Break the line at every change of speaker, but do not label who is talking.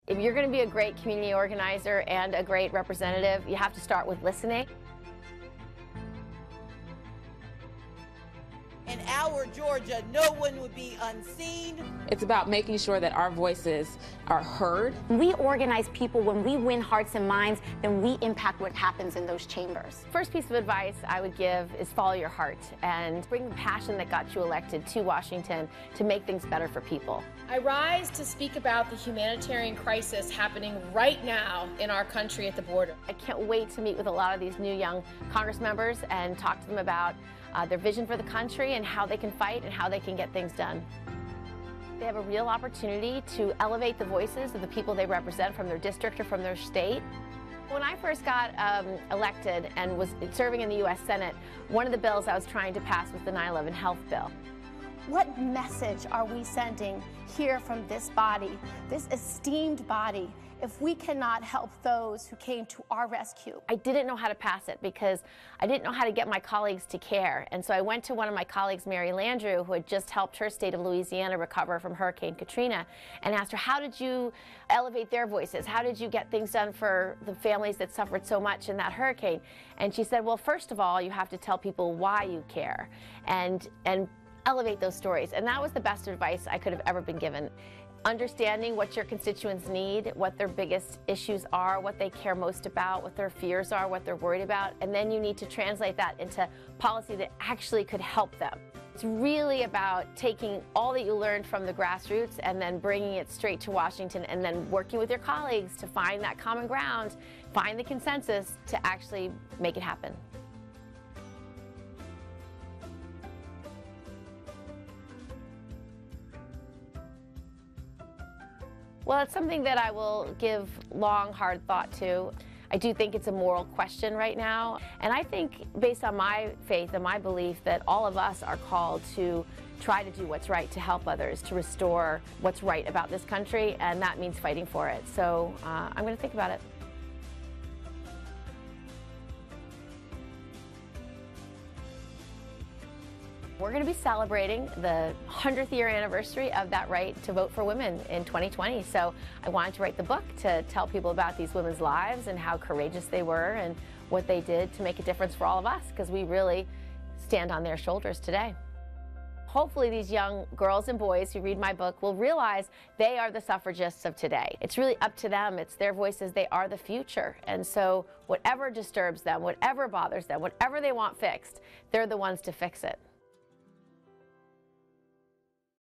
If you're going to be a great community organizer and a great representative, you have to start with listening.
In our Georgia, no one would be unseen.
It's about making sure that our voices are heard.
We organize people. When we win hearts and minds, then we impact what happens in those chambers.
First piece of advice I would give is follow your heart and bring the passion that got you elected to Washington to make things better for people.
I rise to speak about the humanitarian crisis happening right now in our country at the border.
I can't wait to meet with a lot of these new young Congress members and talk to them about their vision for the country and how they can fight and how they can get things done. They have a real opportunity to elevate the voices of the people they represent from their district or from their state. When I first got elected and was serving in the U.S. Senate, one of the bills I was trying to pass was the 9/11 health bill.
What message are we sending here from this body, this esteemed body, if we cannot help those who came to our rescue?
I didn't know how to pass it because I didn't know how to get my colleagues to care. And so I went to one of my colleagues, Mary Landrieu, who had just helped her state of Louisiana recover from Hurricane Katrina, and asked her, how did you elevate their voices? How did you get things done for the families that suffered so much in that hurricane? And she said, well, first of all, you have to tell people why you care and elevate those stories. And that was the best advice I could have ever been given. Understanding what your constituents need, what their biggest issues are, what they care most about, what their fears are, what they're worried about, and then you need to translate that into policy that actually could help them. It's really about taking all that you learned from the grassroots and then bringing it straight to Washington and then working with your colleagues to find that common ground, find the consensus to actually make it happen. Well, it's something that I will give long, hard thought to. I do think it's a moral question right now. And I think, based on my faith and my belief, that all of us are called to try to do what's right to help others, to restore what's right about this country, and that means fighting for it. So I'm going to think about it. We're going to be celebrating the 100th year anniversary of that right to vote for women in 2020. So I wanted to write the book to tell people about these women's lives and how courageous they were and what they did to make a difference for all of us, because we really stand on their shoulders today. Hopefully these young girls and boys who read my book will realize they are the suffragists of today. It's really up to them. It's their voices. They are the future. And so whatever disturbs them, whatever bothers them, whatever they want fixed, they're the ones to fix it.